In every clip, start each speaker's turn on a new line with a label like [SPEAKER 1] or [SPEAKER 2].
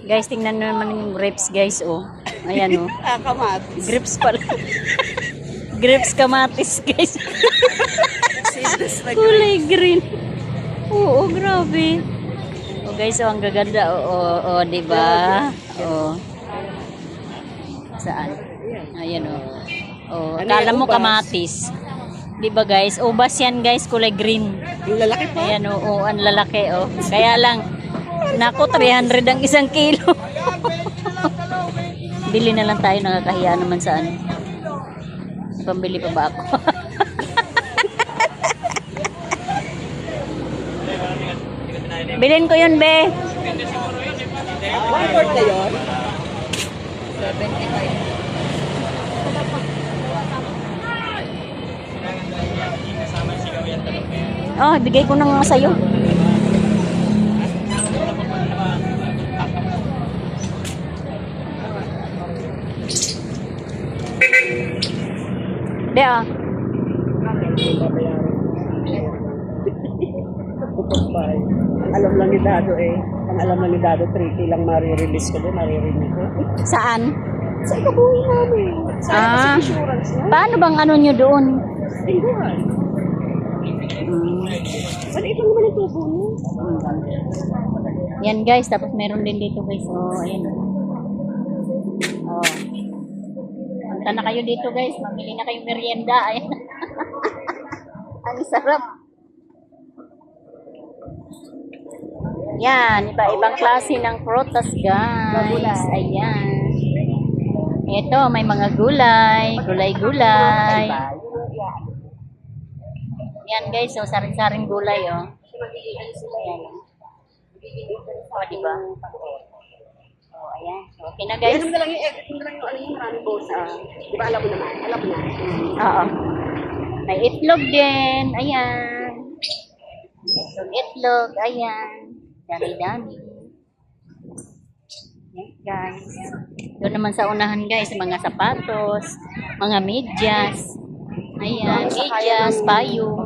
[SPEAKER 1] Guys, tingnan nyo naman yung grapes, guys, oh. Ayan, oh.
[SPEAKER 2] Kamatis.
[SPEAKER 1] Grapes pala. Grapes kamatis, guys.
[SPEAKER 2] Seedless na
[SPEAKER 1] Kulay green. Oo, grabe. Oh, guys, oh, ang gaganda. Oo, diba? Oh. Saan? Ayan, oh. Oh,
[SPEAKER 2] Ano
[SPEAKER 1] akala
[SPEAKER 2] yung
[SPEAKER 1] mo
[SPEAKER 2] ubas?
[SPEAKER 1] kamatis. Diba, guys? Ubas yan, guys, kulay green.
[SPEAKER 2] Yung lalaki pa.
[SPEAKER 1] Ayan, oo, ang lalaki, oh. Kaya lang, naku, 300 ang isang kilo. Bili na lang tayo, nakakahiya naman sa ano. Pambili pa ba ako? Bilhin ko yun, be.
[SPEAKER 2] 1/4 na yun?
[SPEAKER 1] 75. Oh, bigay ko na nga sa'yo. Be, ah.
[SPEAKER 2] Alam lang ni Dado eh. Ang alam lang ni Dado, 3K lang marirelease ko doon, maririnig ko.
[SPEAKER 1] Saan?
[SPEAKER 2] Sa ikabuhin namin. Sa kasi insurance na.
[SPEAKER 1] Paano bang ano nyo doon?
[SPEAKER 2] Tingguhan. Maliit lang naman ang tubo mo.
[SPEAKER 1] Yan, guys, tapos meron din dito, guys. Oh, ayan. Oh. Punta na kayo dito, guys. Mamili na kayong merienda. Ayan. Ang sarap. Yan, iba-ibang klase ng prutas, guys. Ayan. Ito, may mga gulay. Gulay-gulay. Yan, guys. So, saring-saring gulay, oh. Ayan. O, diba? O, ayan. Okay na, guys.
[SPEAKER 2] Ano na lang yung edit mo lang yung ano yung maraming bosa. Di ba alam mo naman? Alam mo na.
[SPEAKER 1] Oo. May itlog din. Ayan. Itlog. Ayan. Dami-dami. Ayan, guys. Doon naman sa unahan, guys, mga sapatos, mga medyas. Ayan, medyas, payong.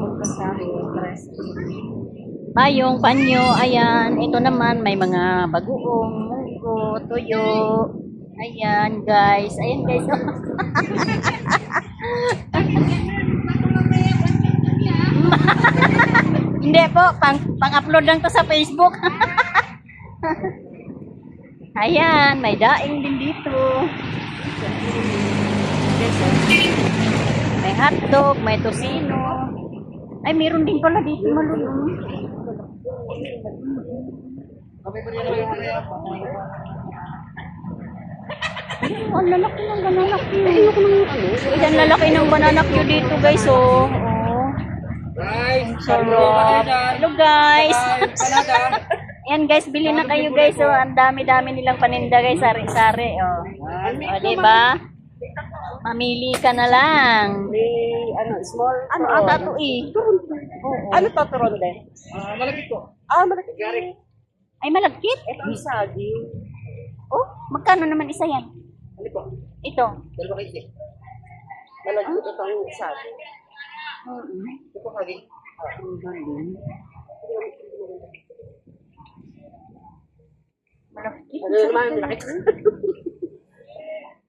[SPEAKER 1] Payong, panyo, ayan. Ito naman, may mga bagoong, munggo, tuyo. Ayan, guys. Ayan, guys. Hindi po, pang-upload lang to sa Facebook. Ayan, may daing din dito. May hotdog, may tosino. Ay, meron din pala dito malulong. Ang lalaki ng banana cue. Ang lalaki ng banana cue dito, guys. Oh. Sarap. Hello, guys. Yan, guys, bili na kayo, guys. So, ang dami-dami nilang paninda, guys. Sari-sari, oh. O, diba? Mamili ka na lang.
[SPEAKER 2] May ano, small.
[SPEAKER 1] Ano ata to eh?
[SPEAKER 2] Ano to, turon din? Malagkit ko. Malagkit. Garik.
[SPEAKER 1] Ay, malagkit?
[SPEAKER 2] Ito ang saging.
[SPEAKER 1] Oh, magkano naman isa yan?
[SPEAKER 2] Ano po?
[SPEAKER 1] Ito.
[SPEAKER 2] Dalawa kayo. Malagkit ito ang saging. Ito po saging.
[SPEAKER 1] Malagkit.
[SPEAKER 2] Ano naman, malakit.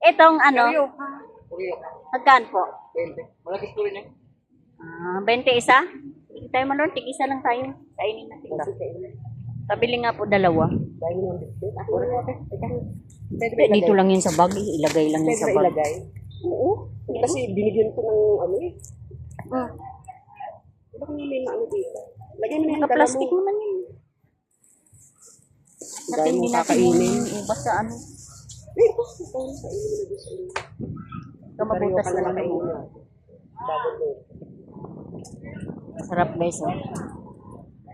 [SPEAKER 1] Itong ano?
[SPEAKER 2] Puriyo.
[SPEAKER 1] Magkano po?
[SPEAKER 2] 20. Malakit ko rin eh.
[SPEAKER 1] 20 isa? Hindi tayo man tig isa lang tayo. Kainin natin ba? Pabili nga po dalawa.
[SPEAKER 2] Dahil mo ng biscuit.
[SPEAKER 1] Dito lang yun sa bag. Ilagay lang yun sa bag.
[SPEAKER 2] Ilagay? Oo. Kasi binigyan ko ng ano eh. Baka may ano dito. Lagay mo na yung dala mo.
[SPEAKER 1] Naka-plastic naman yun.
[SPEAKER 2] Dahil mo
[SPEAKER 1] Hindi natin
[SPEAKER 2] kakainin.
[SPEAKER 1] yung iba sa ano.
[SPEAKER 2] Eh, ito. Ito. Kainin mo na gusto mo.
[SPEAKER 1] Kamabutas na lang.
[SPEAKER 2] Bago mo.
[SPEAKER 1] Sarap, guys. Oh.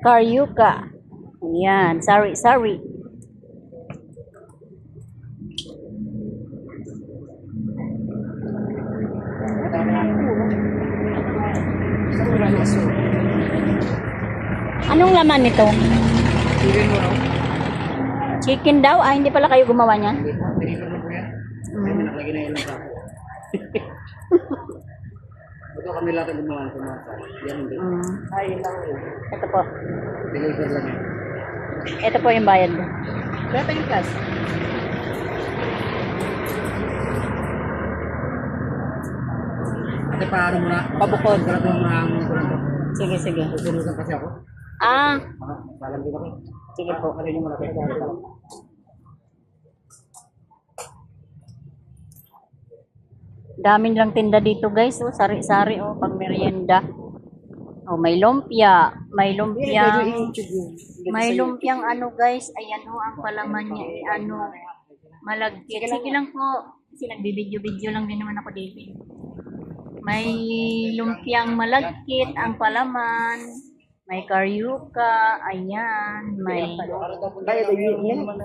[SPEAKER 1] Karyuka. Yan. Sorry. Anong laman nito? Chicken daw? Ah, hindi pala kayo gumawa niyan?
[SPEAKER 2] Nakalagay na ilang sako. Ito kami lahat ang gumawa ng kumasa. Yan hindi.
[SPEAKER 1] Ay, ito po.
[SPEAKER 2] Deliver lang yan.
[SPEAKER 1] Ito po yung bayad mo.
[SPEAKER 2] Kaya pa yung class.
[SPEAKER 3] Ate, paano mo na?
[SPEAKER 2] Pabukod.
[SPEAKER 3] Sarap yung mga kurento.
[SPEAKER 1] Sige, sige.
[SPEAKER 3] Tutunusan kasi ako.
[SPEAKER 1] Ah,
[SPEAKER 3] Salam din ako.
[SPEAKER 2] Sige po.
[SPEAKER 3] Ano yung malaki?
[SPEAKER 1] daming lang tinda dito guys. Oh, sari-sari oh, pang merienda. Oh, may lumpia. May lumpia. May lumpiang ano guys. Ayan oh, ang palaman niya ay ano. Malagkit. Sige lang po. Kasi nagbibideo-video lang din naman ako dito. May lumpiang malagkit ang palaman. May karyuka. Ayan. May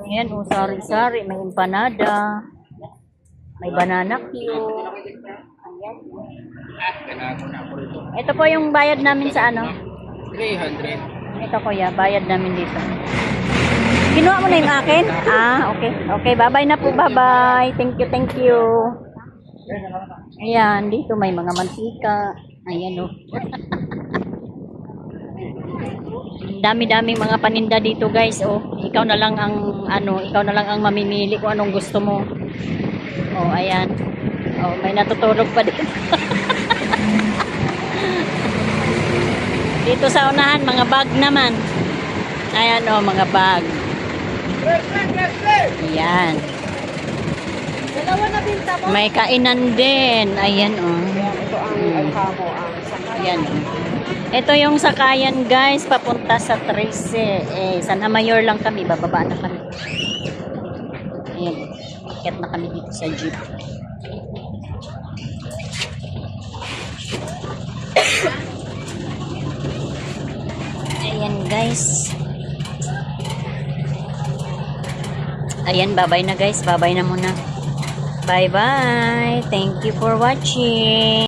[SPEAKER 1] ayan oh, sari-sari. May empanada. May banana cue. Ayan. Ito po yung bayad namin sa ano.
[SPEAKER 3] 300.
[SPEAKER 1] Ito kuya, bayad namin dito. Kinuha mo na yung akin? Ah, okay. Okay, bye-bye na po, bye-bye. Thank you, thank you. Ayan, dito may mga mantika. Ayan, oh. Dami-daming mga paninda dito, guys, oh. Ikaw na lang ang, ikaw na lang ang mamimili kung anong gusto mo. Oh, ayan. Oh, may natutulog pa dito. Dito sa unahan, mga bag naman. Ayan o, mga bag. Ayan. May kainan din. Ayan o.
[SPEAKER 2] Ito ang alhamo.
[SPEAKER 1] Ayan o. Ito yung sakayan guys, papunta sa Trece. Sana Mayor lang kami, bababa na kami. Ayan. Ikat na kami dito sa jeep. Ayan guys. Ayan, bye-bye na guys. Bye-bye na muna. Bye-bye. Thank you for watching.